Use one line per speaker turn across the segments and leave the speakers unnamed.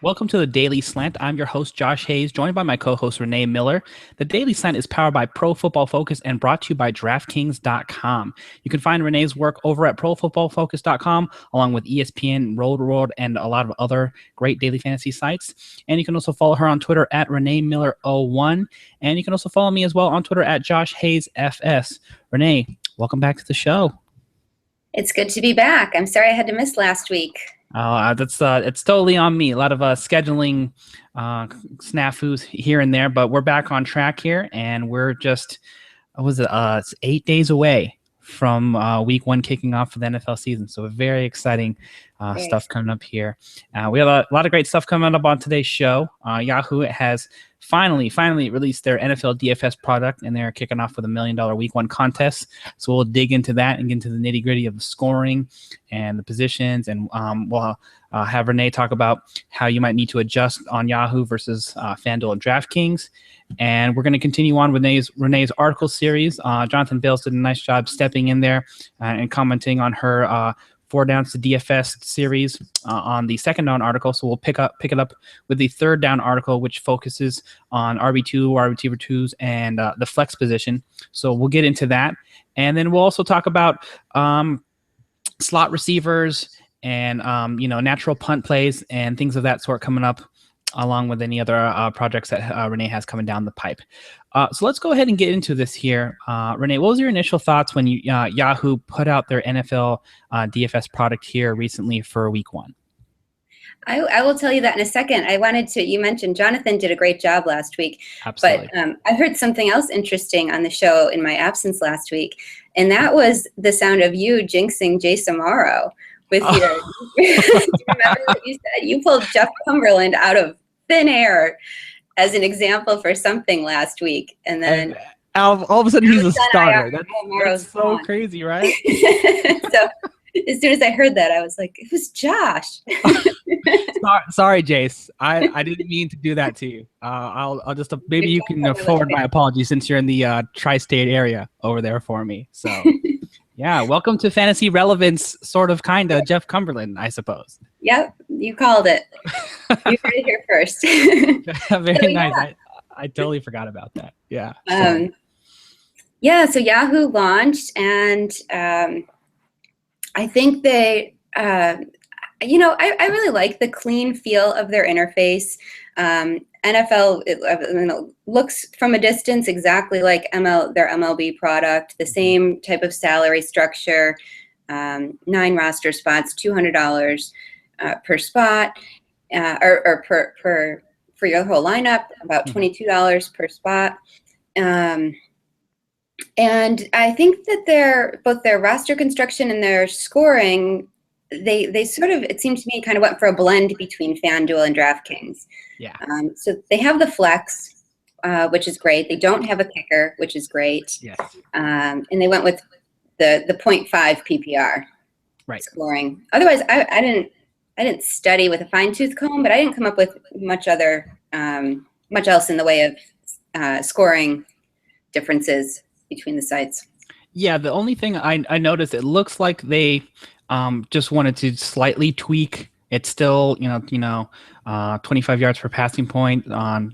Welcome to the Daily Slant. I'm your host, Josh Hayes, joined by my co-host, Renee Miller. The Daily Slant is powered by Pro Football Focus and brought to you by DraftKings.com. You can find Renee's work over at ProFootballFocus.com, along with ESPN, Road World, and a lot of other great daily fantasy sites. And you can also follow her on Twitter at Renee Miller01. And you can also follow me as well on Twitter at Josh Hayes FS. Renee, welcome back to the show.
It's good to be back. I'm sorry I had to miss last week.
It's totally on me. A lot of scheduling snafus here and there, but we're back on track here, and we're just it's 8 days away from week one kicking off for the NFL season. So very exciting stuff coming up here. We have a lot of great stuff coming up on today's show. Yahoo has finally released their NFL DFS product, and they're kicking off with $1 million week one contest. So we'll dig into that and get into the nitty gritty of the scoring and the positions, and we'll have Renee talk about how you might need to adjust on Yahoo versus FanDuel and DraftKings. And we're going to continue on with Renee's article series. Jonathan Bales did a nice job stepping in there and commenting on her 4 downs to DFS series on the second down article. So we'll pick it up with the third down article, which focuses on RB2, RB2, and the flex position. So we'll get into that. And then we'll also talk about slot receivers and natural punt plays and things of that sort coming up, along with any other projects that Renee has coming down the pipe. So let's go ahead and get into this here. Renee, what was your initial thoughts when Yahoo put out their NFL DFS product here recently for week one?
I will tell you that in a second. You mentioned Jonathan did a great job last week.
Absolutely.
But I heard something else interesting on the show in my absence last week, and that was the sound of you jinxing Jason Morrow with your, do you remember what you said? You pulled Jeff Cumberland out of thin air as an example for something last week, and then
all of a sudden he's a starter. That's so
gone.
Crazy, right?
So as soon as I heard that, I was like, it was Josh.
Sorry, Jace. I didn't mean to do that to you. I'll just maybe you can forward my apology since you're in the tri-state area over there for me. So yeah, welcome to fantasy relevance, sort of, kind of Jeff Cumberland, I suppose.
Yep, you called it. You heard it here first.
Very nice. Yeah. I totally forgot about that. Yeah.
So Yahoo launched, and I think they, I really like the clean feel of their interface. NFL looks from a distance exactly like their MLB product, the same type of salary structure, 9 roster spots, $200 per spot, or for your whole lineup, about $22 per spot. And I think that both their roster construction and their scoring, they sort of, it seemed to me, kind of went for a blend between FanDuel and DraftKings.
Yeah.
So they have the flex, which is great. They don't have a kicker, which is great.
Yes.
And they went with the 0.5 PPR scoring. Otherwise, I didn't study with a fine tooth comb, but I didn't come up with much else in the way of scoring differences between the sites.
Yeah, the only thing I noticed, it looks like they just wanted to slightly tweak. It's still 25 yards per passing point on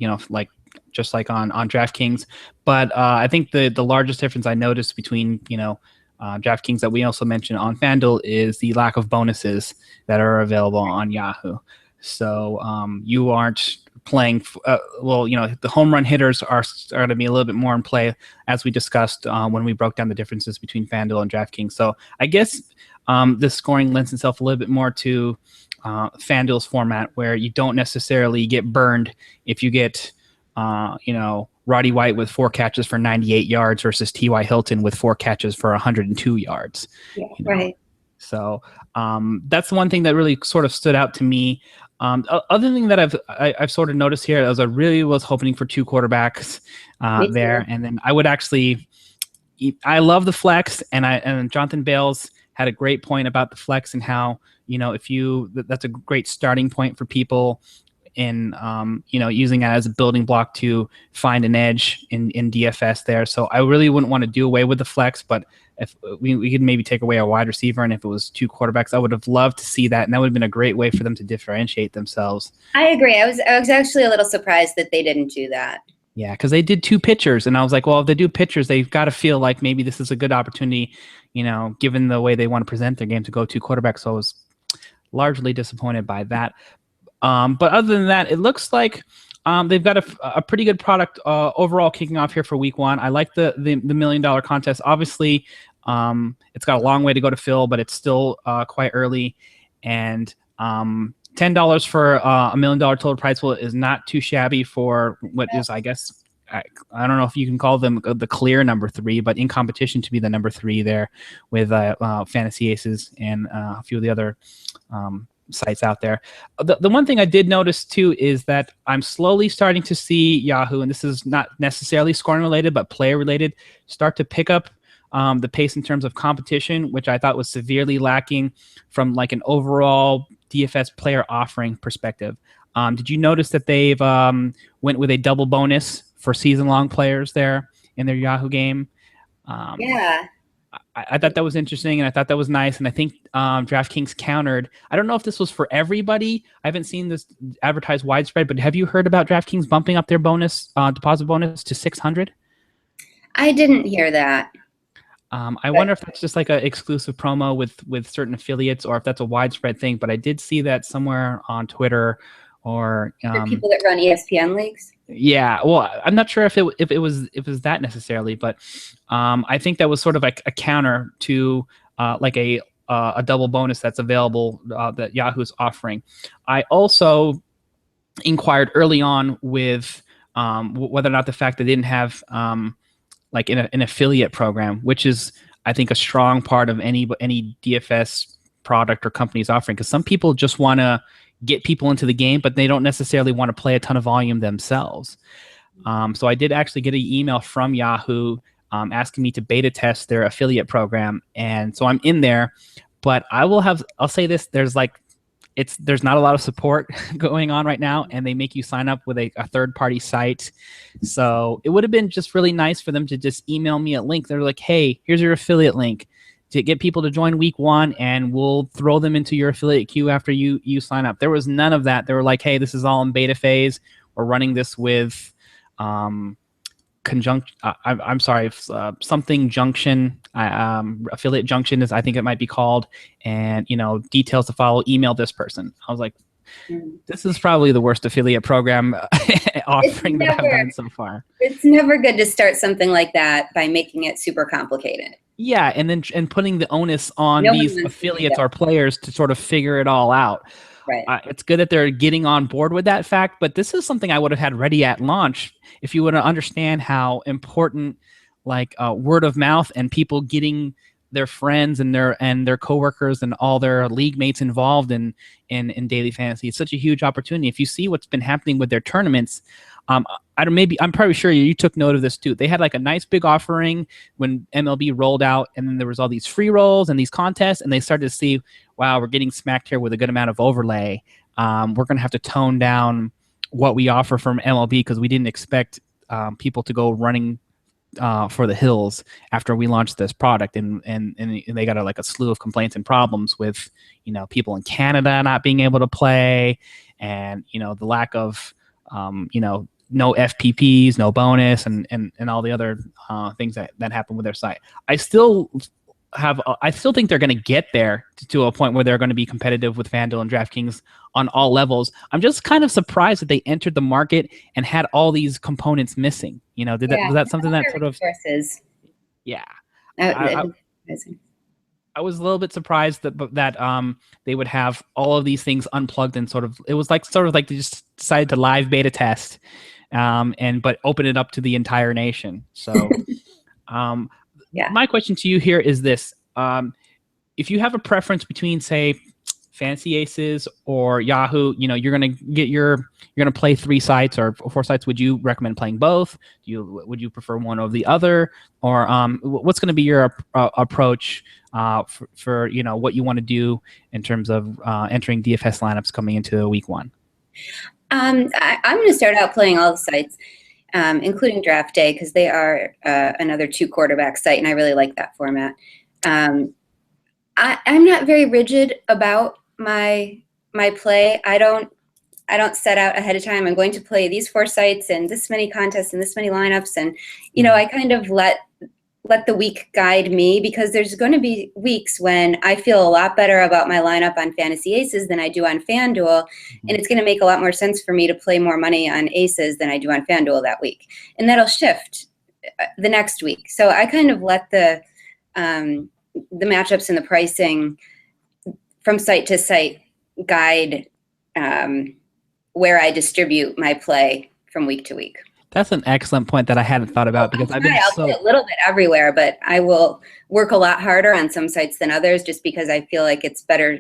just like on DraftKings, but I think the largest difference I noticed between DraftKings that we also mentioned on FanDuel is the lack of bonuses that are available on Yahoo. So you aren't playing the home run hitters are going to be a little bit more in play, as we discussed when we broke down the differences between FanDuel and DraftKings. So I guess this scoring lends itself a little bit more to FanDuel's format, where you don't necessarily get burned if you get Roddy White with 4 catches for 98 yards versus T.Y. Hilton with 4 catches for 102 yards.
Yeah, right.
So that's the one thing that really sort of stood out to me. Other thing that I've sort of noticed here is I really was hoping for 2 quarterbacks there, and then I would actually, I love the flex, and Jonathan Bales had a great point about the flex and how that's a great starting point for people in using that as a building block to find an edge in DFS there. So I really wouldn't want to do away with the flex, but if we could maybe take away a wide receiver, and if it was 2 quarterbacks, I would have loved to see that, and that would have been a great way for them to differentiate themselves.
I agree. I was actually a little surprised that they didn't do that.
Yeah, because they did 2 pitchers, and I was like, well, if they do pitchers, they've got to feel like maybe this is a good opportunity, given the way they want to present their game, to go 2 quarterbacks. So I was largely disappointed by that. But other than that, it looks like they've got a pretty good product overall kicking off here for week 1. I like the $1 million contest. Obviously, it's got a long way to go to fill, but it's still quite early. And $10 for a $1 million total prize pool is not too shabby for what is, I guess, I don't know if you can call them the clear number 3, but in competition to be the number 3 there with Fantasy Aces and a few of the other sites out there. The one thing I did notice too is that I'm slowly starting to see Yahoo, and this is not necessarily scoring related, but player related, start to pick up the pace in terms of competition, which I thought was severely lacking from like an overall DFS player offering perspective. Did you notice that they've went with a double bonus for season-long players there in their Yahoo game?
Yeah.
I thought that was interesting, and I thought that was nice, and I think DraftKings countered. I don't know if this was for everybody. I haven't seen this advertised widespread, but have you heard about DraftKings bumping up their bonus deposit bonus to 600?
I didn't hear that.
I wonder if that's just like an exclusive promo with certain affiliates, or if that's a widespread thing. But I did see that somewhere on Twitter, or
for people that run ESPN leagues.
Yeah, well, I'm not sure if it was that necessarily, but I think that was sort of like a counter to like a double bonus that's available that Yahoo's offering. I also inquired early on with whether or not the fact that they didn't have like an affiliate program, which is, I think, a strong part of any DFS product or company's offering, because some people just want to get people into the game, but they don't necessarily want to play a ton of volume themselves. So I did actually get an email from Yahoo asking me to beta test their affiliate program, and so I'm in there. But I'll say this: there's not a lot of support going on right now, and they make you sign up with a third-party site. So it would have been just really nice for them to just email me a link. They're like, hey, here's your affiliate link to get people to join week 1, and we'll throw them into your affiliate queue after you sign up. There was none of that. They were like, hey, this is all in beta phase. We're running this with something junction, affiliate junction is, I think it might be called, and details to follow, email this person. I was like, this is probably the worst affiliate program offering that I've done so far.
It's never good to start something like that by making it super complicated.
Yeah, and putting the onus on these affiliates or players to sort of figure it all out.
Right.
It's good that they're getting on board with that fact, but this is something I would have had ready at launch if you would understand how important word of mouth and people getting their friends and their coworkers and all their league mates involved in daily fantasy. It's such a huge opportunity. If you see what's been happening with their tournaments, I'm probably sure you took note of this too. They had like a nice big offering when MLB rolled out, and then there was all these free rolls and these contests, and they started to see, wow, we're getting smacked here with a good amount of overlay. We're going to have to tone down what we offer from MLB because we didn't expect people to go running for the hills after we launched this product, and they got a slew of complaints and problems with people in Canada not being able to play, and the lack of no FPPs, no bonus, and all the other things that happen with their site. I still think they're going to get there to a point where they're going to be competitive with FanDuel and DraftKings on all levels. I'm just kind of surprised that they entered the market and had all these components missing. Was that something that sort of
resources?
Yeah. I was a little bit surprised that they would have all of these things unplugged, and it was like they just decided to live beta test, but open it up to the entire nation. So,
yeah.
My question to you here is this: if you have a preference between, say, Fantasy Aces or Yahoo, you're gonna play 3 sites or 4 sites. Would you recommend playing both? Would you prefer one over the other, or what's going to be your approach for what you want to do in terms of entering DFS lineups coming into week 1?
I'm going to start out playing all the sites, including Draft Day, because they are another 2-quarterback site, and I really like that format. I'm not very rigid about my play. I don't set out ahead of time. I'm going to play these 4 sites and this many contests and this many lineups, and I kind of let the week guide me, because there's going to be weeks when I feel a lot better about my lineup on Fantasy Aces than I do on FanDuel, and it's going to make a lot more sense for me to play more money on Aces than I do on FanDuel that week, and that'll shift the next week. So I kind of let the matchups and the pricing from site to site guide where I distribute my play from week to week.
That's an excellent point that I hadn't thought about, because I'll
play a little bit everywhere, but I will work a lot harder on some sites than others, just because I feel like it's better.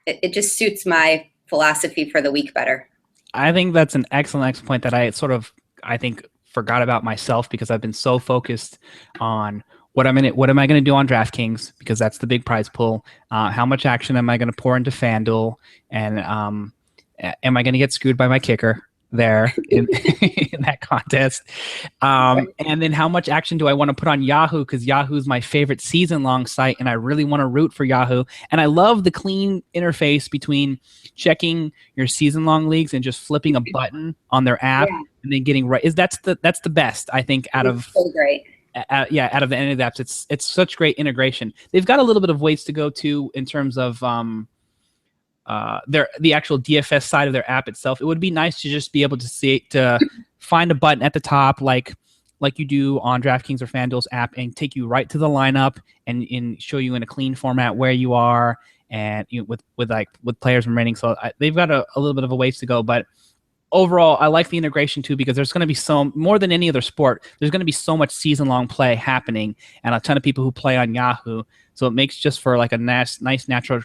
It just suits my philosophy for the week better.
I think that's an excellent point that I think forgot about myself, because I've been so focused on what am I going to do on DraftKings, because that's the big prize pool. How much action am I going to pour into FanDuel, and am I going to get screwed by my kicker there in that contest? And then how much action do I want to put on Yahoo, because Yahoo's my favorite season-long site, and I really want to root for Yahoo. And I love the clean interface between checking your season-long leagues and just flipping a button on their app and then getting right. That's the best, I think, out of
so great.
Out of any of the apps. It's such great integration. They've got a little bit of ways to go to in terms of the actual DFS side of their app itself. It would be nice to just be able to find a button at the top, like you do on DraftKings or FanDuel's app, and take you right to the lineup and show you in a clean format where you are, and with players remaining. So they've got a little bit of a ways to go, but overall, I like the integration too, because there's going to be more than any other sport, there's going to be so much season-long play happening, and a ton of people who play on Yahoo. So it makes just for like a nice natural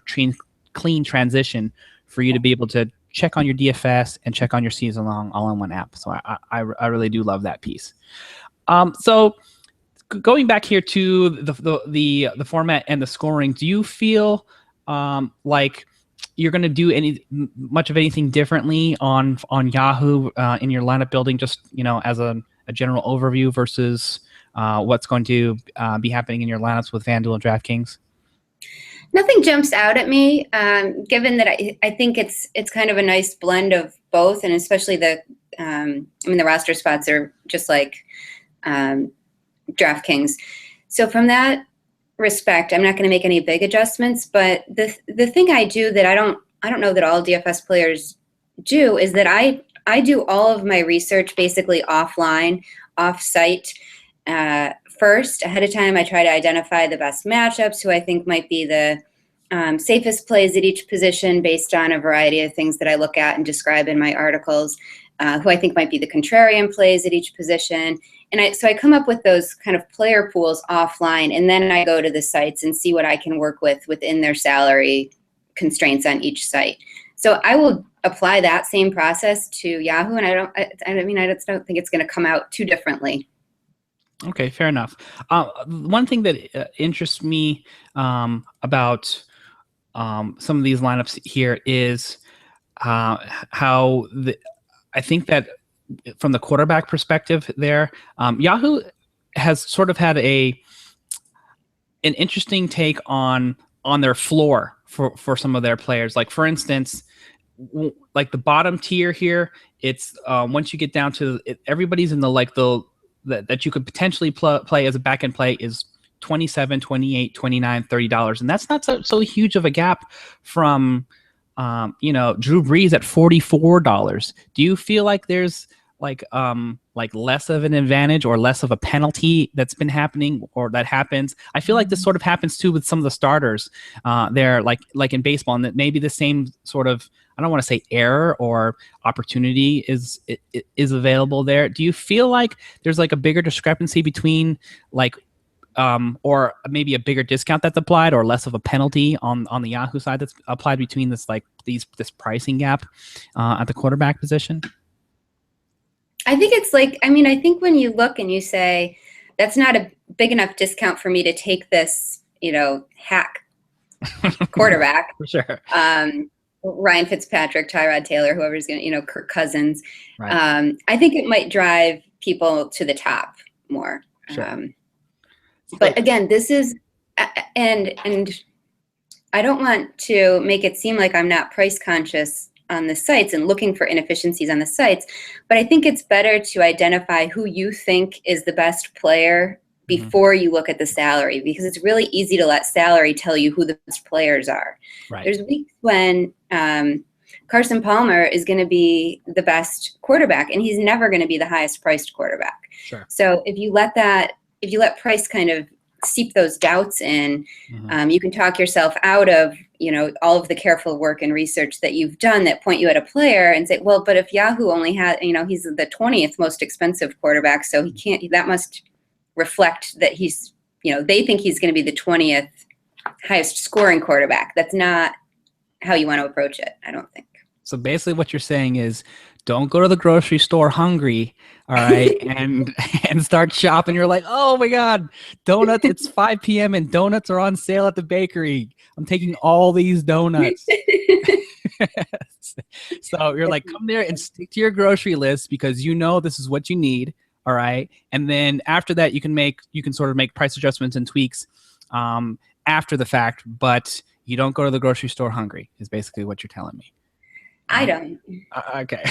clean transition for you to be able to check on your DFS and check on your season long all in one app. So I really do love that piece. So going back here to the format and the scoring, do you feel like you're going to do much of anything differently on Yahoo in your lineup building, just as a general overview, versus what's going to be happening in your lineups with FanDuel and DraftKings?
Nothing jumps out at me, given that I think it's kind of a nice blend of both, and especially the roster spots are just like DraftKings. So from that respect, I'm not going to make any big adjustments. But the thing I do that I don't know that all DFS players do is that I do all of my research basically offline, off-site. First, ahead of time, I try to identify the best matchups, who I think might be the safest plays at each position based on a variety of things that I look at and describe in my articles, who I think might be the contrarian plays at each position. And so I come up with those kind of player pools offline, and then I go to the sites and see what I can work with within their salary constraints on each site. So I will apply that same process to Yahoo, and I don't think it's going to come out too differently.
Okay, fair enough. One thing that interests me about some of these lineups here is how I think that from the quarterback perspective there, Yahoo has sort of had an interesting take on their floor for some of their players. Like, for instance, like the bottom tier here, it's once you get down to everybody's in the that you could potentially play as a back end play is $27, $28, $29, $30, and that's not so huge of a gap from Drew Brees at $44. Do you feel like there's like less of an advantage or less of a penalty that's been happening or that happens? I feel like this sort of happens too with some of the starters there, like in baseball, and that maybe the same sort of, I don't want to say error or opportunity is available there. Do you feel like there's like a bigger discrepancy between or maybe a bigger discount that's applied or less of a penalty on the Yahoo side that's applied between this pricing gap at the quarterback position?
I think it's I think when you look and you say, that's not a big enough discount for me to take this, hack quarterback.
For sure.
Ryan Fitzpatrick, Tyrod Taylor, whoever's going to, Kirk Cousins.
Right.
I think it might drive people to the top more.
Sure.
But again, this is, and I don't want to make it seem like I'm not price conscious on the sites and looking for inefficiencies on the sites, but I think it's better to identify who you think is the best player before you look at the salary, because it's really easy to let salary tell you who the best players are.
Right.
There's weeks when Carson Palmer is going to be the best quarterback, and he's never going to be the highest priced quarterback.
Sure.
So if you let price kind of seep those doubts in, you can talk yourself out of, all of the careful work and research that you've done that point you at a player and say, well, but if Yahoo only had, he's the 20th most expensive quarterback, so that must reflect that he's, they think he's going to be the 20th highest scoring quarterback. That's not how you want to approach it, I don't think.
So basically what you're saying is don't go to the grocery store hungry, all right, and start shopping. You're like, oh my God, donuts, it's 5 p.m. and donuts are on sale at the bakery. I'm taking all these donuts. So you're like, come there and stick to your grocery list because this is what you need, all right? And then after that, you can sort of make price adjustments and tweaks after the fact, but you don't go to the grocery store hungry is basically what you're telling me.
I don't.
Okay.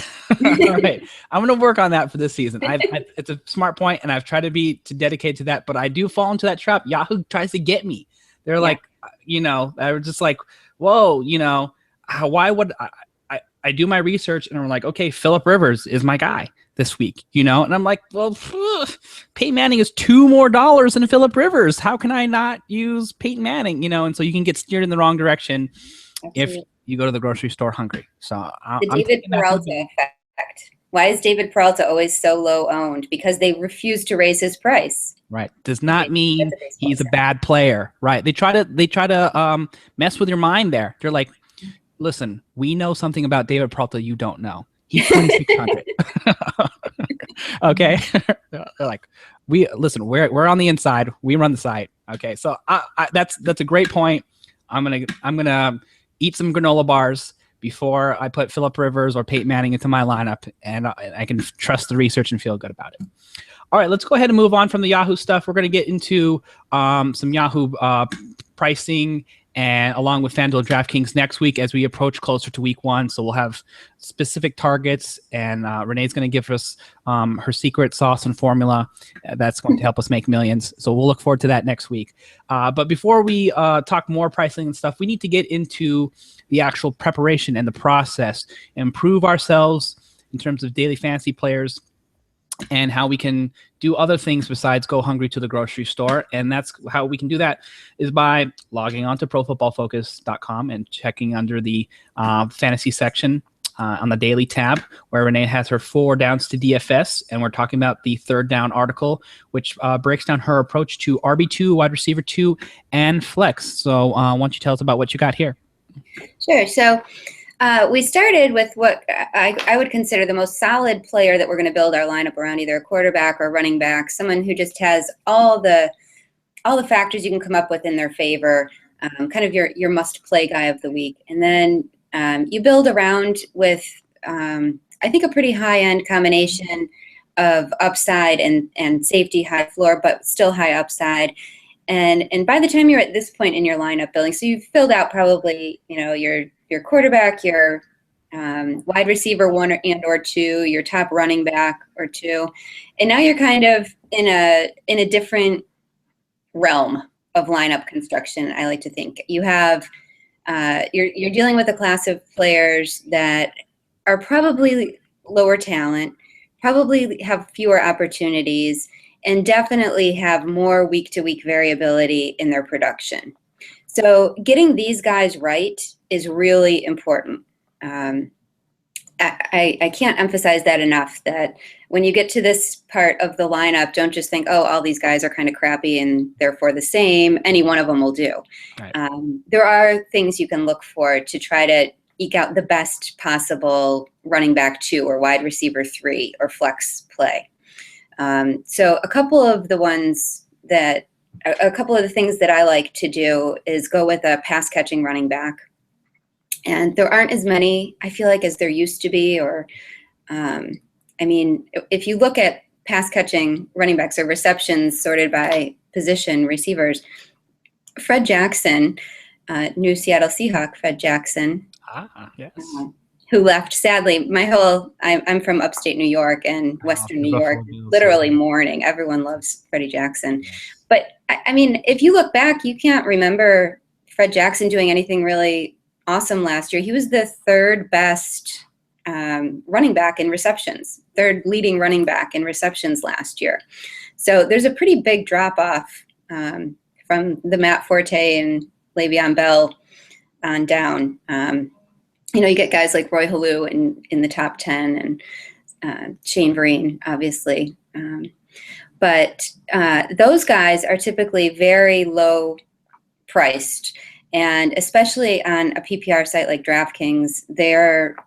All right. I'm going to work on that for this season. It's a smart point, and I've tried to dedicate to that, but I do fall into that trap. Yahoo tries to get me. They're like, they're just like, whoa, why would I do my research and I'm like, okay, Phillip Rivers is my guy this week, and I'm like, well, Peyton Manning is $2 more than Phillip Rivers. How can I not use Peyton Manning, and so you can get steered in the wrong direction if you go to the grocery store hungry. So
the David Peralta effect. Why is David Peralta always so low owned? Because they refuse to raise his price.
Right. Does not mean he's a bad player. Right. They try to mess with your mind there. They're like, listen, we know something about David Peralta you don't know. He's 2,600. Okay. They're like, we're on the inside. We run the site. Okay. So that's a great point. I'm gonna eat some granola bars before I put Phillip Rivers or Peyton Manning into my lineup, and I can trust the research and feel good about it. All right, let's go ahead and move on from the Yahoo stuff. We're going to get into some Yahoo pricing and along with FanDuel DraftKings next week as we approach closer to week 1. So we'll have specific targets, and Renee's going to give us her secret sauce and formula that's going to help us make millions. So we'll look forward to that next week. But before we talk more pricing and stuff, we need to get into the actual preparation and the process, improve ourselves in terms of daily fantasy players, and how we can do other things besides go hungry to the grocery store. And that's how we can do that is by logging on to profootballfocus.com and checking under the fantasy section on the daily tab where Renee has her 4 downs to DFS. And we're talking about the 3rd down article, which breaks down her approach to RB2, wide receiver 2, and flex. So why don't you tell us about what you got here?
Sure. So we started with what I would consider the most solid player that we're going to build our lineup around, either a quarterback or running back, someone who just has all the factors you can come up with in their favor, kind of your must-play guy of the week. And then you build around with, I think, a pretty high-end combination of upside and safety, high floor, but still high upside. And by the time you're at this point in your lineup building, so you've filled out probably, your quarterback, your wide receiver 1 or 2, your top running back or 2, and now you're kind of in a different realm of lineup construction. I like to think you have you're dealing with a class of players that are probably lower talent, probably have fewer opportunities, and definitely have more week-to-week variability in their production. So getting these guys right is really important. I can't emphasize that enough, that when you get to this part of the lineup, don't just think, oh, all these guys are kind of crappy and therefore the same. Any one of them will do.
Right.
There are things you can look for to try to eke out the best possible running back 2 or wide receiver 3 or flex play. So a couple of the things that I like to do is go with a pass catching running back. And there aren't as many, I feel like, as there used to be. Or, I mean, if you look at pass catching running backs or receptions sorted by position receivers, Fred Jackson, new Seattle Seahawk, Fred Jackson,
Yes.
who left, sadly. I'm from upstate New York, and Western New York, literally mourning. Everyone loves Freddie Jackson.
Yes.
But, I mean, if you look back, you can't remember Fred Jackson doing anything really awesome last year. He was the third best running back in receptions, third leading running back in receptions last year. So there's a pretty big drop-off from the Matt Forte and Le'Veon Bell on down. You get guys like Roy Halou in the top 10, and Shane Vereen, obviously. But those guys are typically very low priced. And especially on a PPR site like DraftKings,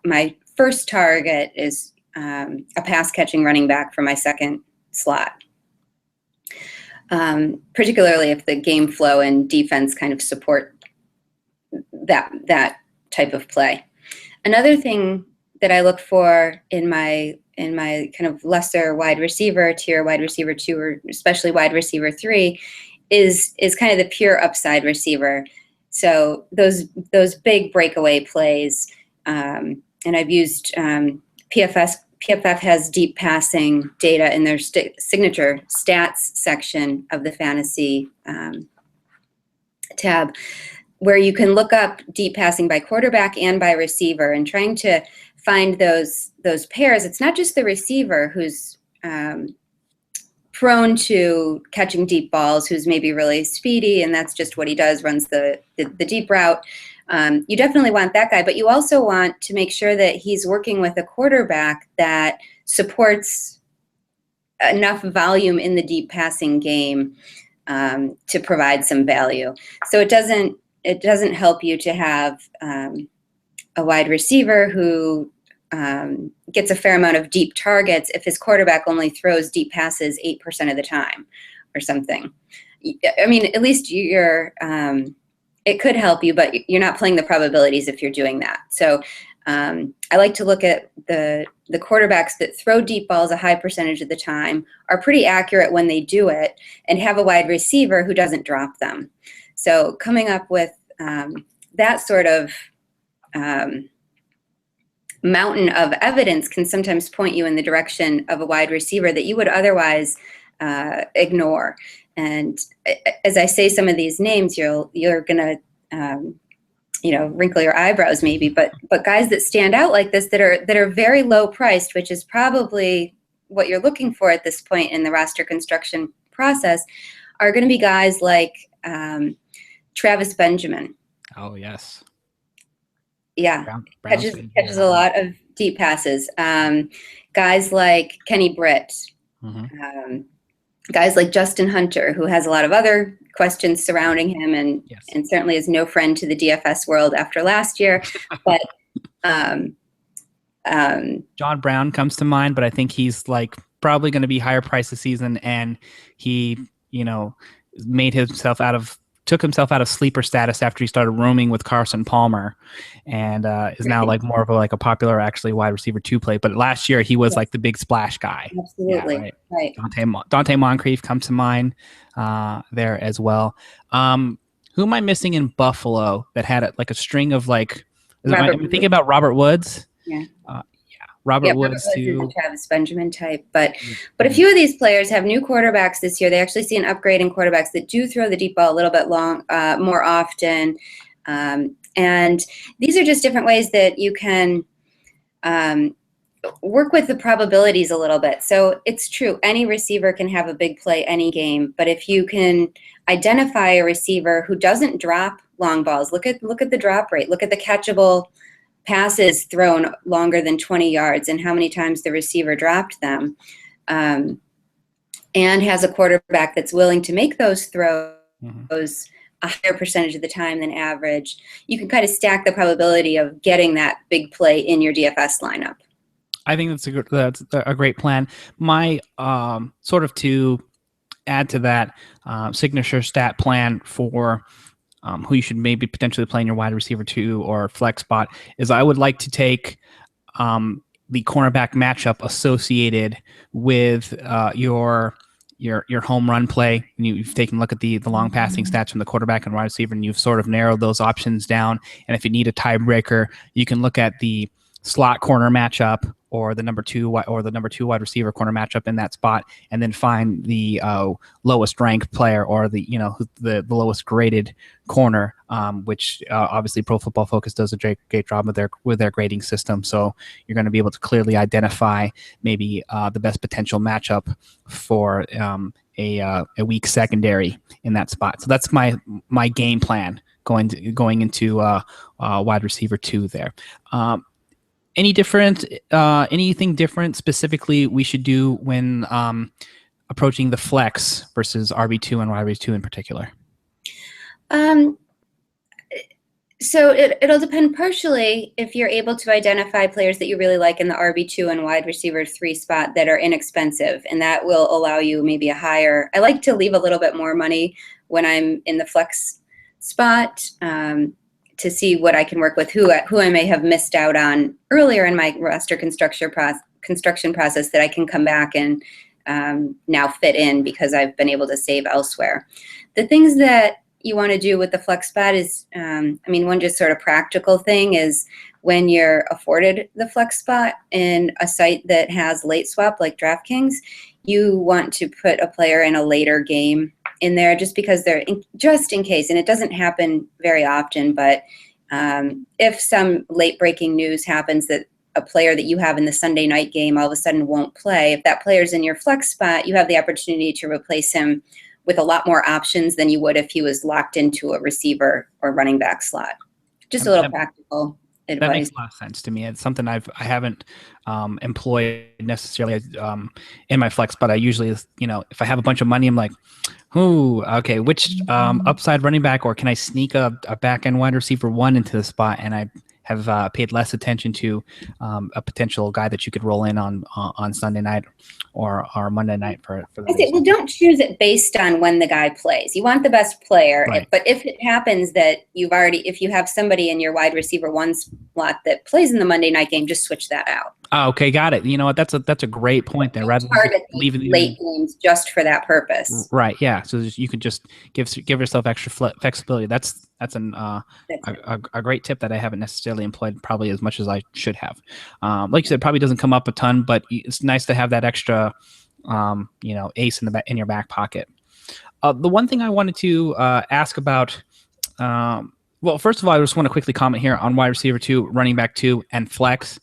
my first target is a pass catching running back for my second slot. Particularly if the game flow and defense kind of support that type of play. Another thing that I look for in my kind of lesser wide receiver tier, wide receiver 2, or especially wide receiver 3, is kind of the pure upside receiver. So those big breakaway plays, and I've used PFF. PFF has deep passing data in their signature stats section of the fantasy tab, where you can look up deep passing by quarterback and by receiver, and trying to find those pairs. It's not just the receiver who's prone to catching deep balls, who's maybe really speedy, and that's just what he does, runs the deep route. You definitely want that guy, but you also want to make sure that he's working with a quarterback that supports enough volume in the deep passing game to provide some value. So it doesn't help you to have a wide receiver who gets a fair amount of deep targets if his quarterback only throws deep passes 8% of the time or something. I mean, at least it could help you, but you're not playing the probabilities if you're doing that. So I like to look at the quarterbacks that throw deep balls a high percentage of the time, are pretty accurate when they do it, and have a wide receiver who doesn't drop them. So coming up with that sort of mountain of evidence can sometimes point you in the direction of a wide receiver that you would otherwise ignore. And as I say some of these names, you're gonna wrinkle your eyebrows maybe, but guys that stand out like this, that are very low priced, which is probably what you're looking for at this point in the roster construction process, are going to be guys like Travis Benjamin.
Oh yes.
Yeah, catches a lot of deep passes. Guys like Kenny Britt. Mm-hmm. Guys like Justin Hunter, who has a lot of other questions surrounding him, and certainly is no friend to the DFS world after last year. But
John Brown comes to mind, but I think he's like probably going to be higher priced this season, and he took himself out of sleeper status after he started roaming with Carson Palmer, and is now like more of a popular actually wide receiver 2 play. But last year he was like the big splash guy.
Absolutely.
Yeah, right. Dante Moncrief comes to mind there as well. Who am I missing in Buffalo that had a string of I'm thinking about Robert Woods.
Yeah.
Robert Woods too.
Is a Travis Benjamin type, but a few of these players have new quarterbacks this year. They actually see an upgrade in quarterbacks that do throw the deep ball a little bit more often, and these are just different ways that you can work with the probabilities a little bit. So it's true, any receiver can have a big play any game, but if you can identify a receiver who doesn't drop long balls, look at the drop rate, look at the catchable passes thrown longer than 20 yards and how many times the receiver dropped them, and has a quarterback that's willing to make those throws a higher percentage of the time than average, you can kind of stack the probability of getting that big play in your DFS lineup.
I think that's a great plan. My sort of to add to that signature stat plan for who you should maybe potentially play in your wide receiver 2 or flex spot, is I would like to take the cornerback matchup associated with your home run play. You've taken a look at the long passing stats from the quarterback and wide receiver, and you've sort of narrowed those options down. And if you need a tiebreaker, you can look at the slot corner matchup or the number two wide receiver corner matchup in that spot, and then find the lowest ranked player or the lowest graded corner, which obviously Pro Football Focus does a great job with their grading system. So you're going to be able to clearly identify maybe the best potential matchup for a weak secondary in that spot. So that's my game plan going into wide receiver 2 there. Anything different specifically we should do when approaching the flex versus RB2 and RB2 in particular?
So it'll depend partially if you're able to identify players that you really like in the RB2 and wide receiver 3 spot that are inexpensive, and that will allow you maybe I like to leave a little bit more money when I'm in the flex spot, to see what I can work with, who I may have missed out on earlier in my roster construction process that I can come back and now fit in because I've been able to save elsewhere. The things that you want to do with the flex spot is, one just sort of practical thing is when you're afforded the flex spot in a site that has late swap like DraftKings, you want to put a player in a later game in there just because just in case, and it doesn't happen very often, but if some late breaking news happens that a player that you have in the Sunday night game all of a sudden won't play, if that player's in your flex spot, you have the opportunity to replace him with a lot more options than you would if he was locked into a receiver or running back slot. Just a little practical advice.
That makes a lot of sense to me. It's something I haven't employed necessarily in my flex, but I usually, if I have a bunch of money, I'm like, ooh, okay, which upside running back, or can I sneak a back end wide receiver 1 into the spot? And I have paid less attention to a potential guy that you could roll in on Sunday night or Monday night for
I say, well, don't choose it based on when the guy plays. You want the best player,
right.
But if it happens that if you have somebody in your wide receiver 1 slot that plays in the Monday night game, just switch that out.
Oh, okay, got it. You know what? That's a great point there. Rather than leaving
late games just for that purpose.
Right. Yeah. So you could just give yourself extra flexibility. That's a great tip that I haven't necessarily employed probably as much as I should have. Like you said, probably doesn't come up a ton, but it's nice to have that extra, ace in your back pocket. The one thing I wanted to ask about. Well, first of all, I just want to quickly comment here on wide receiver 2, running back 2, and flex.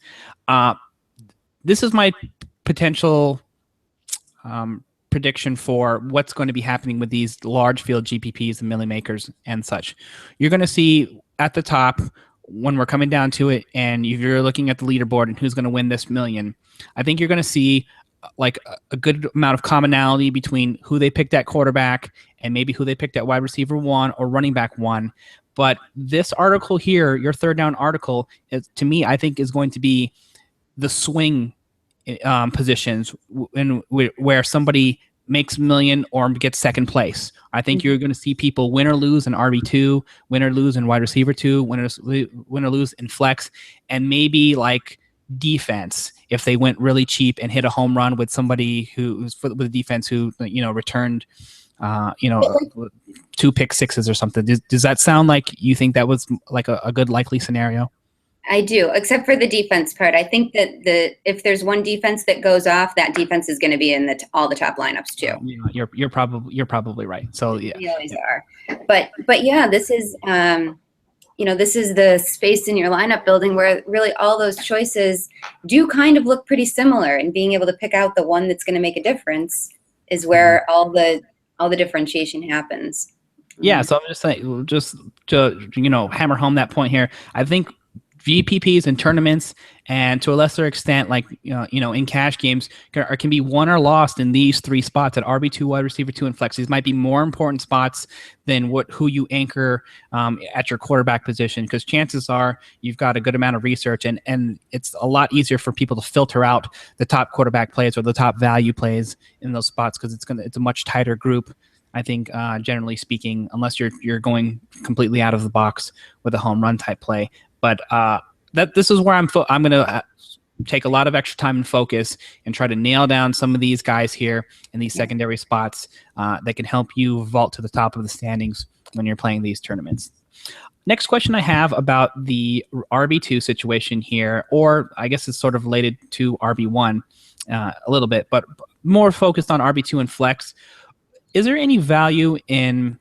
This is my potential prediction for what's going to be happening with these large field GPPs and milli makers and such. You're going to see at the top when we're coming down to it, and if you're looking at the leaderboard and who's going to win this million, I think you're going to see like a good amount of commonality between who they picked at quarterback and maybe who they picked at wide receiver 1 or running back 1. But this article here, your third down article, to me, I think is going to be the swing positions where somebody makes $1 million or gets second place. I think you're going to see people win or lose in RB2, win or lose in wide receiver 2, win or lose in flex, and maybe like defense if they went really cheap and hit a home run with somebody who's with a defense who returned 2 pick sixes or something. Does that sound like you think that was like a good likely scenario?
I do, except for the defense part. I think that if there's one defense that goes off, that defense is going to be in all the top lineups too.
You're probably right. So yeah,
they always are. But yeah, this is this is the space in your lineup building where really all those choices do kind of look pretty similar, and being able to pick out the one that's going to make a difference is where all the differentiation happens.
Yeah. So I'm just saying, just to hammer home that point here. I think VPPs and tournaments, and to a lesser extent, like in cash games, can be won or lost in these 3 spots at RB2, wide receiver 2, and flex. These might be more important spots than who you anchor at your quarterback position, because chances are you've got a good amount of research, and it's a lot easier for people to filter out the top quarterback plays or the top value plays in those spots, because it's a much tighter group I think generally speaking, unless you're going completely out of the box with a home run type play. But this is where I'm going to take a lot of extra time and focus and try to nail down some of these guys here in these secondary spots that can help you vault to the top of the standings when you're playing these tournaments. Next question I have about the RB2 situation here, or I guess it's sort of related to RB1 a little bit, but more focused on RB2 and flex. Is there any value in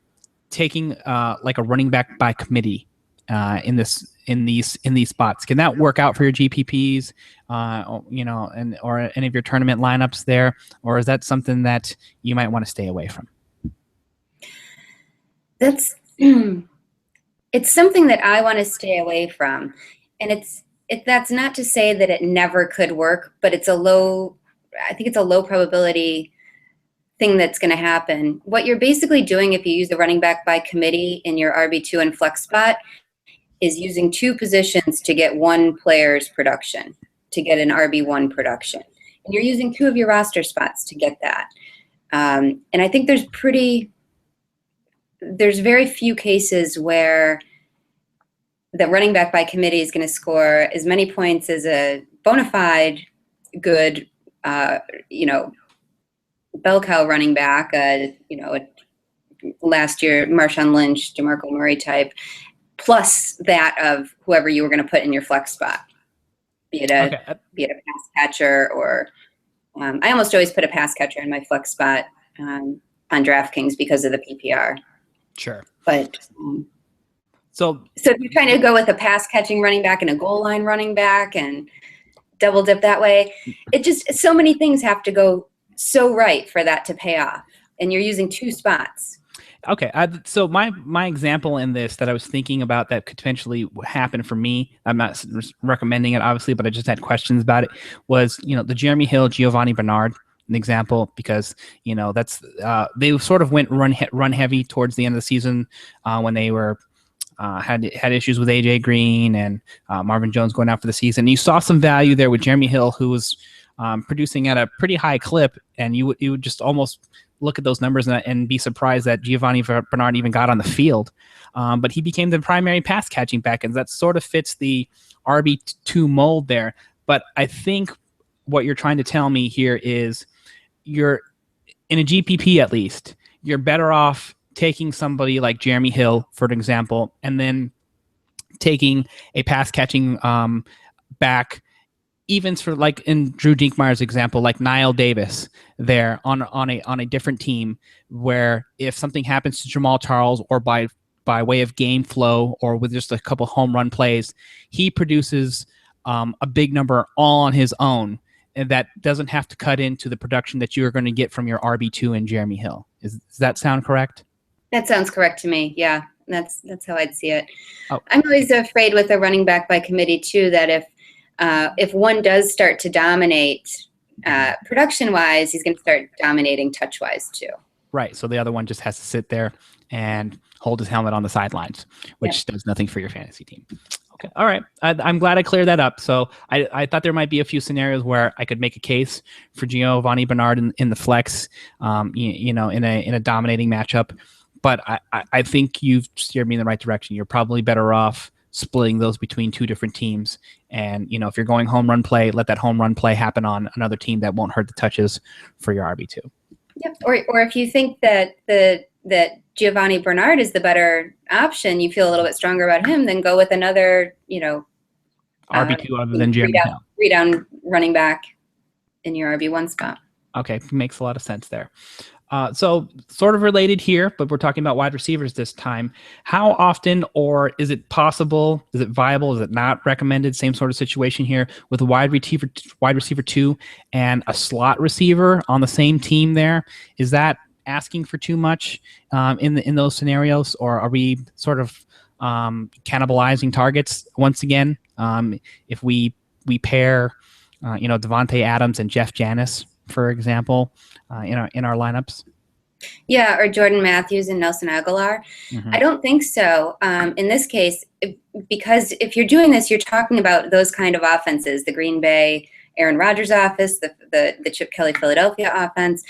taking like a running back by committee in these spots? Can that work out for your GPPs, or any of your tournament lineups there, or is that something that you might want to stay away from?
It's something that I want to stay away from, and that's not to say that it never could work, but I think it's a low probability thing that's going to happen. What you're basically doing if you use the running back by committee in your RB2 and flex spot is using two positions to get one player's production, to get an RB1 production. And you're using two of your roster spots to get that. And I think there's very few cases where the running back by committee is going to score as many points as a bona fide good, bell cow running back, last year Marshawn Lynch, DeMarco Murray type, plus that of whoever you were going to put in your flex spot, be it a pass catcher or I almost always put a pass catcher in my flex spot on DraftKings because of the PPR.
Sure.
But
so
if you're trying to go with a pass catching running back and a goal line running back and double dip that way, it just, so many things have to go so right for that to pay off. And you're using two spots.
Okay. So my example in this that I was thinking about that could potentially happen for me, I'm not recommending it obviously, but I just had questions about it, was, the Jeremy Hill, Giovanni Bernard, an example, because that's they sort of went run heavy towards the end of the season when they were had issues with AJ Green and Marvin Jones going out for the season. You saw some value there with Jeremy Hill, who was producing at a pretty high clip, and you would just almost look at those numbers and be surprised that Giovanni Bernard even got on the field. But he became the primary pass catching back, and that sort of fits the RB2 mold there. But I think what you're trying to tell me here is you're in a GPP, at least, you're better off taking somebody like Jeremy Hill, for an example, and then taking a pass catching back, even for, like in Drew Dinkmeyer's example, like Niall Davis there on a different team, where if something happens to Jamal Charles, or by way of game flow or with just a couple home run plays, he produces a big number all on his own, and that doesn't have to cut into the production that you are going to get from your RB2 and Jeremy Hill. Does that sound correct?
That sounds correct to me. Yeah, that's how I'd see it.
Oh.
I'm always afraid with a running back by committee too, that if one does start to dominate production-wise, he's going to start dominating touch-wise too.
Right. So the other one just has to sit there and hold his helmet on the sidelines, which does nothing for your fantasy team. Okay. All right. I'm glad I cleared that up. So I thought there might be a few scenarios where I could make a case for Giovanni Bernard in the flex, in a dominating matchup. But I think you've steered me in the right direction. You're probably better off splitting those between two different teams. And, if you're going home run play, let that home run play happen on another team that won't hurt the touches for your RB2.
Yep. Or if you think that that Giovanni Bernard is the better option, you feel a little bit stronger about him, then go with another,
RB2 other than Jeremy Hill.
Three down running back in your RB1 spot.
Okay. Makes a lot of sense there. So sort of related here, but we're talking about wide receivers this time. How often, or is it possible, is it viable, is it not recommended, same sort of situation here, with a wide receiver 2 and a slot receiver on the same team there? Is that asking for too much in those scenarios, or are we sort of cannibalizing targets once again if we pair Devontae Adams and Jeff Janis, for example, in our lineups?
Yeah, or Jordan Matthews and Nelson Aguilar. Mm-hmm. I don't think so in this case, because if you're doing this, you're talking about those kind of offenses, the Green Bay Aaron Rodgers offense, the Chip Kelly Philadelphia offense.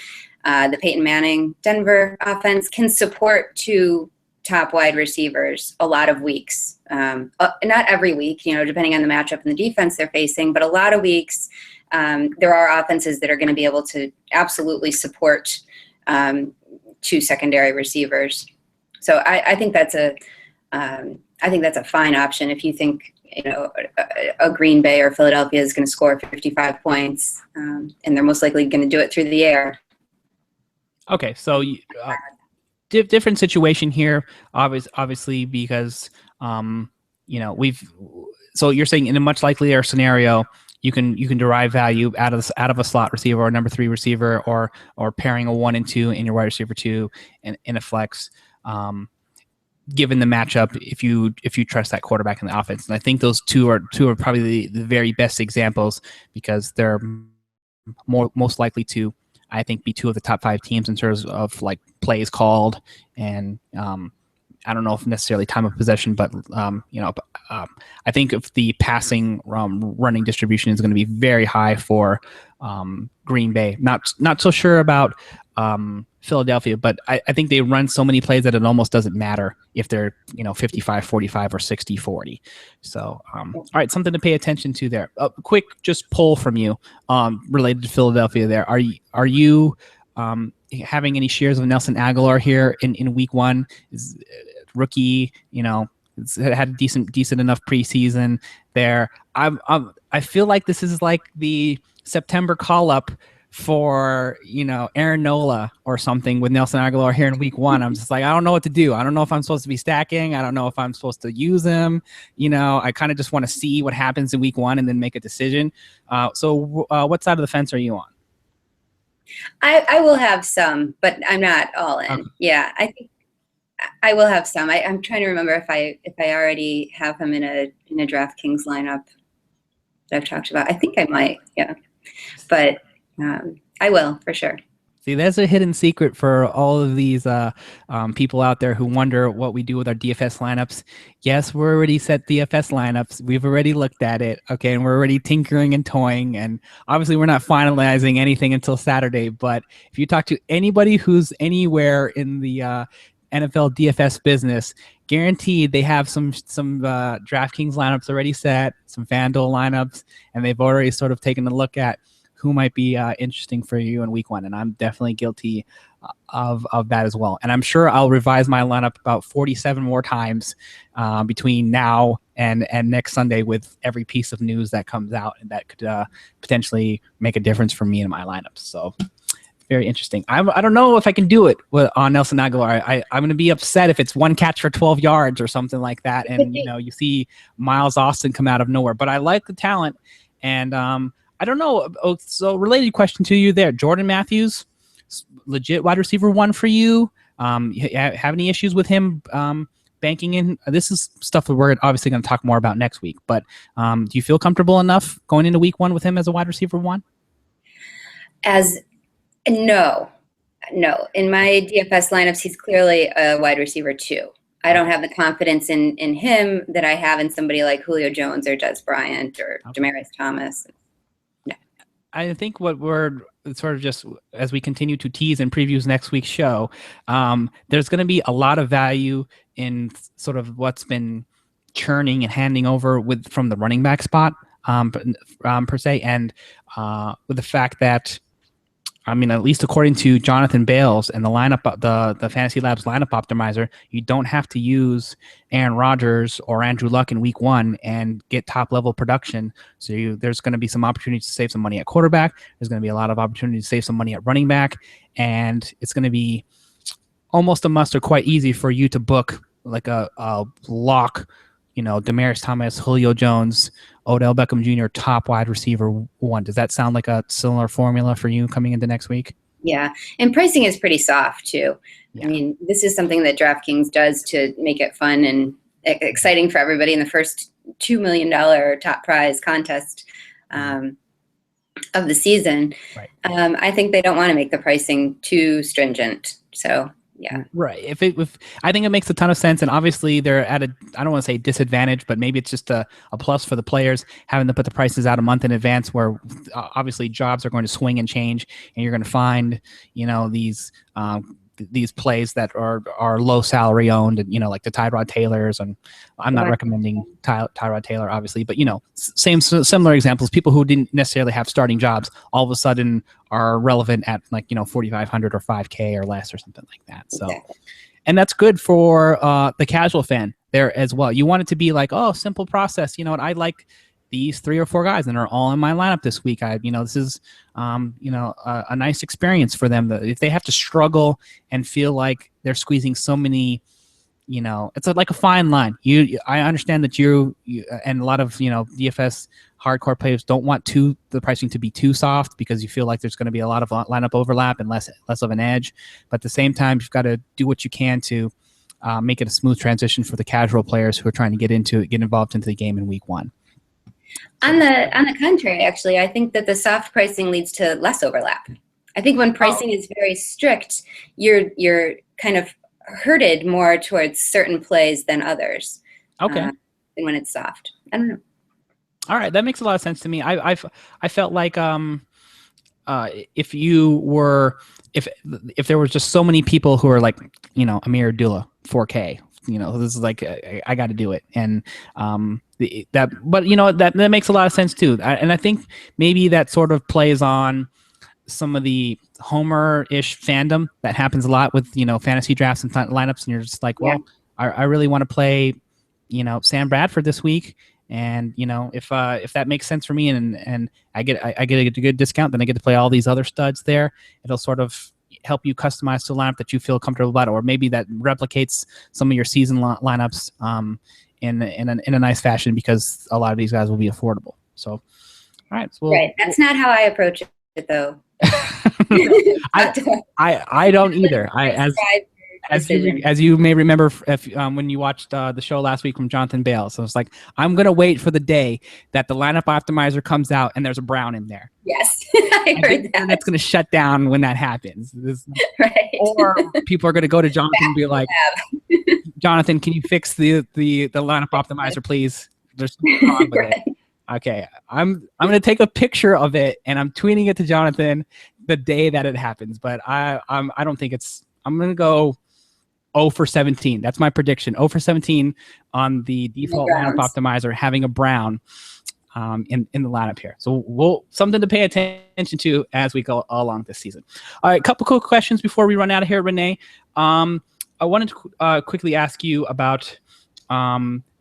the Peyton Manning Denver offense can support 2 top wide receivers a lot of weeks. Not every week, depending on the matchup and the defense they're facing, but a lot of weeks there are offenses that are going to be able to absolutely support 2 secondary receivers. So I think that's a fine option if you think a Green Bay or Philadelphia is going to score 55 points, and they're most likely going to do it through the air.
Okay, so different situation here, obviously, because so you're saying in a much likelier scenario, you can derive value out of a slot receiver or a number 3 receiver, or pairing a 1 and 2 in your wide receiver 2 in a flex. Given the matchup, if you trust that quarterback in the offense, and I think those two are probably the very best examples, because they're most likely to, I think, be 2 of the top 5 teams in terms of like plays called, and I don't know if necessarily time of possession, but I think if the passing running distribution is going to be very high for Green Bay. Not so sure about Philadelphia, but I think they run so many plays that it almost doesn't matter if they're 55-45 or 60-40. So all right, something to pay attention to there. A quick just poll from you related to Philadelphia there. Are you having any shares of Nelson Aguilar here in week 1? Is rookie, had a decent enough preseason there. I feel like this is like the September call up for Aaron Nola or something with Nelson Aguilar here in week 1. I'm just like, I don't know what to do. I don't know if I'm supposed to be stacking. I don't know if I'm supposed to use him. I kind of just want to see what happens in week 1 and then make a decision. So what side of the fence are you on?
I will have some, but I'm not all in. Okay. Yeah, I think I will have some. I'm trying to remember if I already have him in a DraftKings lineup that I've talked about. I think I might, yeah. But I will for sure.
See, there's a hidden secret for all of these people out there who wonder what we do with our DFS lineups. Yes, we're already set DFS lineups. We've already looked at it, okay, and we're already tinkering and toying. And obviously, we're not finalizing anything until Saturday. But if you talk to anybody who's anywhere in the NFL DFS business, guaranteed they have some DraftKings lineups already set, some FanDuel lineups, and they've already sort of taken a look at who might be interesting for you in week 1. And I'm definitely guilty of that as well. And I'm sure I'll revise my lineup about 47 more times between now and next Sunday with every piece of news that comes out, and that could potentially make a difference for me in my lineups. So very interesting. I don't know if I can do it on Nelson Aguilar. I'm going to be upset if it's 1 catch for 12 yards or something like that. And, you see Miles Austin come out of nowhere. But I like the talent. And I don't know. So related question to you there. Jordan Matthews, legit wide receiver 1 for you. Have any issues with him banking in? This is stuff that we're obviously going to talk more about next week. But do you feel comfortable enough going into week 1 with him as a wide receiver 1?
No. In my DFS lineups, he's clearly a wide receiver 2. I don't have the confidence in him that I have in somebody like Julio Jones or Des Bryant or Demaryius Thomas. No.
I think what we're sort of just, as we continue to tease and previews next week's show, there's going to be a lot of value in sort of what's been churning and handing over from the running back spot per se, and with the fact that, I mean, at least according to Jonathan Bales and the lineup, the Fantasy Labs lineup optimizer, you don't have to use Aaron Rodgers or Andrew Luck in week 1 and get top level production. So there's going to be some opportunities to save some money at quarterback. There's going to be a lot of opportunities to save some money at running back, and it's going to be almost a must or quite easy for you to book like a lock, Demaryius Thomas, Julio Jones, Odell Beckham Jr., top wide receiver 1. Does that sound like a similar formula for you coming into next week?
Yeah, and pricing is pretty soft too. Yeah. I mean, this is something that DraftKings does to make it fun and exciting for everybody in the first $2 million top prize contest of the season. Right. I think they don't want to make the pricing too stringent. So Yeah.
Right. If I think it makes a ton of sense, and obviously they're at a, I don't want to say disadvantage, but maybe it's just a plus for the players having to put the prices out a month in advance, where obviously jobs are going to swing and change, and you're going to find, these plays that are low salary owned, and like the Tyrod Taylors, and I'm not recommending Tyrod Taylor obviously, but similar examples, people who didn't necessarily have starting jobs all of a sudden are relevant at 4,500 or 5K or less or something like that. So exactly. And that's good for the casual fan there as well. You want it to be like, oh, simple process. You know what? I like these 3 or 4 guys and are all in my lineup this week. This is, a nice experience for them. If they have to struggle and feel like they're squeezing so many, it's like a fine line. I understand that you and a lot of, DFS hardcore players don't want the pricing to be too soft, because you feel like there's going to be a lot of lineup overlap and less of an edge. But at the same time, you've got to do what you can to make it a smooth transition for the casual players who are trying to get involved into the game in week 1.
On the contrary, actually, I think that the soft pricing leads to less overlap. I think when pricing is very strict, you're kind of herded more towards certain plays than others.
Okay.
And when it's soft, I don't know.
All right, that makes a lot of sense to me. I felt like if there was just so many people who are like, Amir Abdullah 4K, this is like I got to do it, and that makes a lot of sense too. And I think maybe that sort of plays on some of the Homer-ish fandom that happens a lot with fantasy drafts and lineups, and you're just like, well, yeah. I really want to play Sam Bradford this week, and if that makes sense for me, and I get a good discount, then I get to play all these other studs there. It'll sort of help you customize the lineup that you feel comfortable about, or maybe that replicates some of your season lineups in a nice fashion, because a lot of these guys will be affordable. So, all right. So
right. That's not how I approach it, though.
I don't either. As you may remember, if when you watched the show last week from Jonathan Bale, so it's like, I'm gonna wait for the day that the lineup optimizer comes out and there's a Brown in there.
Yes, I heard that.
That's gonna shut down when that happens.
Right.
Or people are gonna go to Jonathan and be like, Jonathan, can you fix the lineup optimizer, please? There's something wrong with it. Okay, I'm gonna take a picture of it and I'm tweeting it to Jonathan the day that it happens. But I don't think I'm gonna go 0 for 17. That's my prediction. 0 for 17 on the default lineup optimizer, having a Brown in the lineup here. So something to pay attention to as we go along this season. All right, couple quick questions before we run out of here, Renee. I wanted to quickly ask you about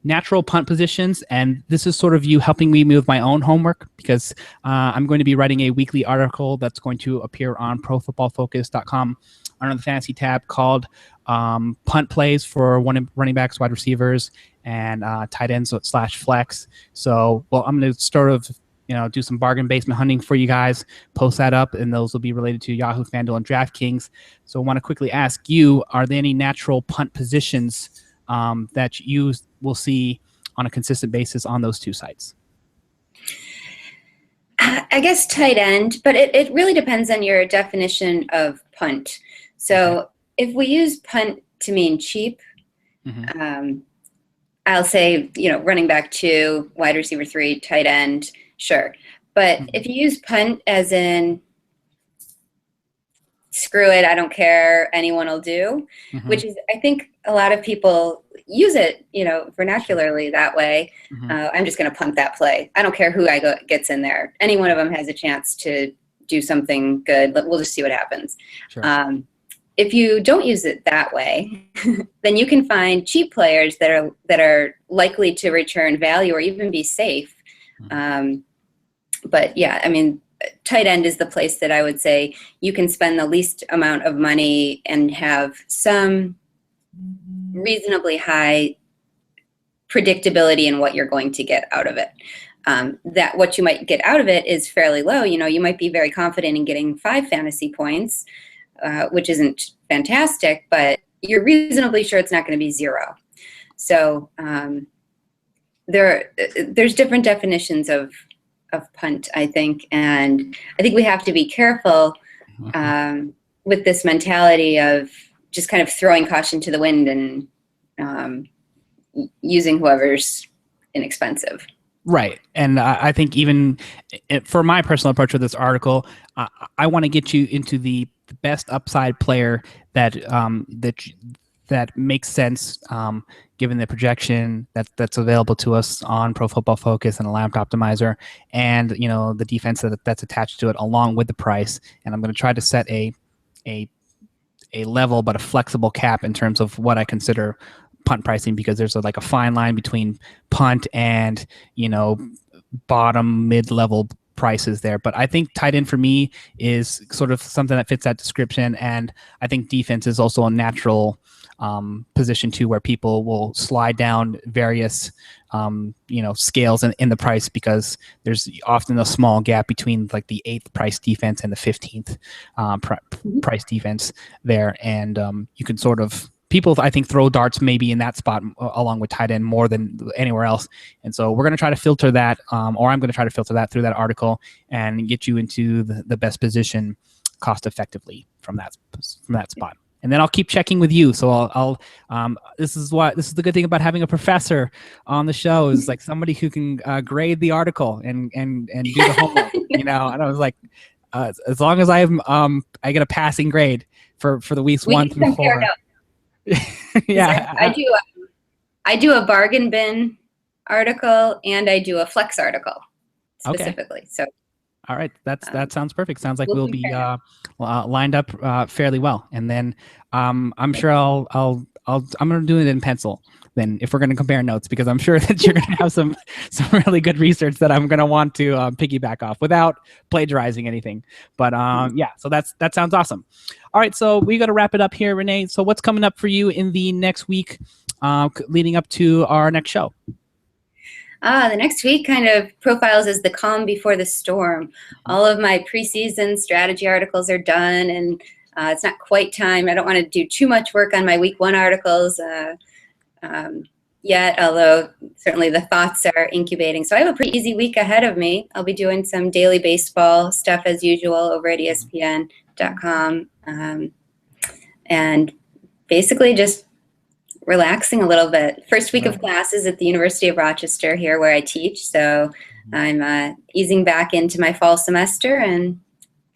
natural punt positions, and this is sort of you helping me with my own homework, because I'm going to be writing a weekly article that's going to appear on profootballfocus.com under the fantasy tab, called punt plays for running backs, wide receivers, and tight ends / flex. So, I'm going to sort of do some bargain basement hunting for you guys, post that up, and those will be related to Yahoo, FanDuel, and DraftKings. So I want to quickly ask you, are there any natural punt positions that you will see on a consistent basis on those two sites?
I guess tight end, but it really depends on your definition of punt. So if we use punt to mean cheap, I'll say, running back 2, wide receiver 3, tight end, sure. But if you use punt as in, screw it, I don't care, anyone will do, which is, I think a lot of people use it, vernacularly that way. I'm just going to punt that play. I don't care who gets in there. Any one of them has a chance to do something good. We'll just see what happens. Sure. If you don't use it that way, then you can find cheap players that are likely to return value or even be safe. But yeah, I mean, tight end is the place that I would say you can spend the least amount of money and have some reasonably high predictability in what you're going to get out of it. That what you might get out of it is fairly low. You might be very confident in getting 5 fantasy points, which isn't fantastic, but you're reasonably sure it's not going to be 0. So there's different definitions of punt, I think, and I think we have to be careful with this mentality of just kind of throwing caution to the wind and using whoever's inexpensive.
Right. And I think even for my personal approach with this article, I want to get you into the best upside player that that makes sense given the projection that's available to us on Pro Football Focus and a Lamp Optimizer, and the defense that's attached to it along with the price. And I'm going to try to set a level but a flexible cap in terms of what I consider punt pricing, because there's like a fine line between punt and bottom mid-level prices there. But I think tight end for me is sort of something that fits that description, and I think defense is also a natural position too, where people will slide down various scales in the price, because there's often a small gap between like the 8th price defense and the 15th price defense there, and you can sort of, people I think throw darts maybe in that spot along with tight end more than anywhere else. And so we're going to try to filter that, or I'm going to try to filter that through that article and get you into the best position cost effectively from that spot. And then I'll keep checking with you. So I'll this is the good thing about having a professor on the show, is like somebody who can grade the article and do the homework, And I was like, as long as I get a passing grade for the weeks 1 through 4. Yeah,
I do a bargain bin article and I do a flex article specifically. Okay. So,
all right, that sounds perfect. Sounds like we'll be lined up fairly well. And then I'm sure I'm going to do it in pencil. Then, if we're going to compare notes, because I'm sure that you're going to have some really good research that I'm going to want to piggyback off without plagiarizing anything. But yeah, so that sounds awesome. All right, so we got to wrap it up here, Renee. So what's coming up for you in the next week, leading up to our next show?
The next week kind of profiles as the calm before the storm. All of my preseason strategy articles are done, and it's not quite time. I don't want to do too much work on my week 1 articles yet, although certainly the thoughts are incubating. So I have a pretty easy week ahead of me. I'll be doing some daily baseball stuff as usual over at ESPN.com, and basically just relaxing a little bit. First week of classes at the University of Rochester here where I teach. So I'm easing back into my fall semester and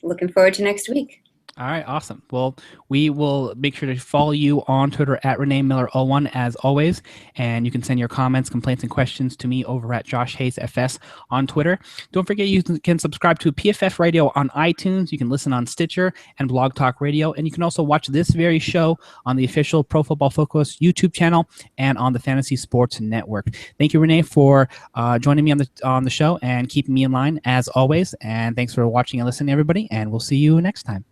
looking forward to next week.
All right, awesome. Well, we will make sure to follow you on Twitter at Renee Miller01 as always, and you can send your comments, complaints, and questions to me over at Josh Hayes FS on Twitter. Don't forget you can subscribe to PFF Radio on iTunes. You can listen on Stitcher and Blog Talk Radio, and you can also watch this very show on the official Pro Football Focus YouTube channel and on the Fantasy Sports Network. Thank you, Renee, for joining me on the show and keeping me in line as always. And thanks for watching and listening, everybody, and we'll see you next time.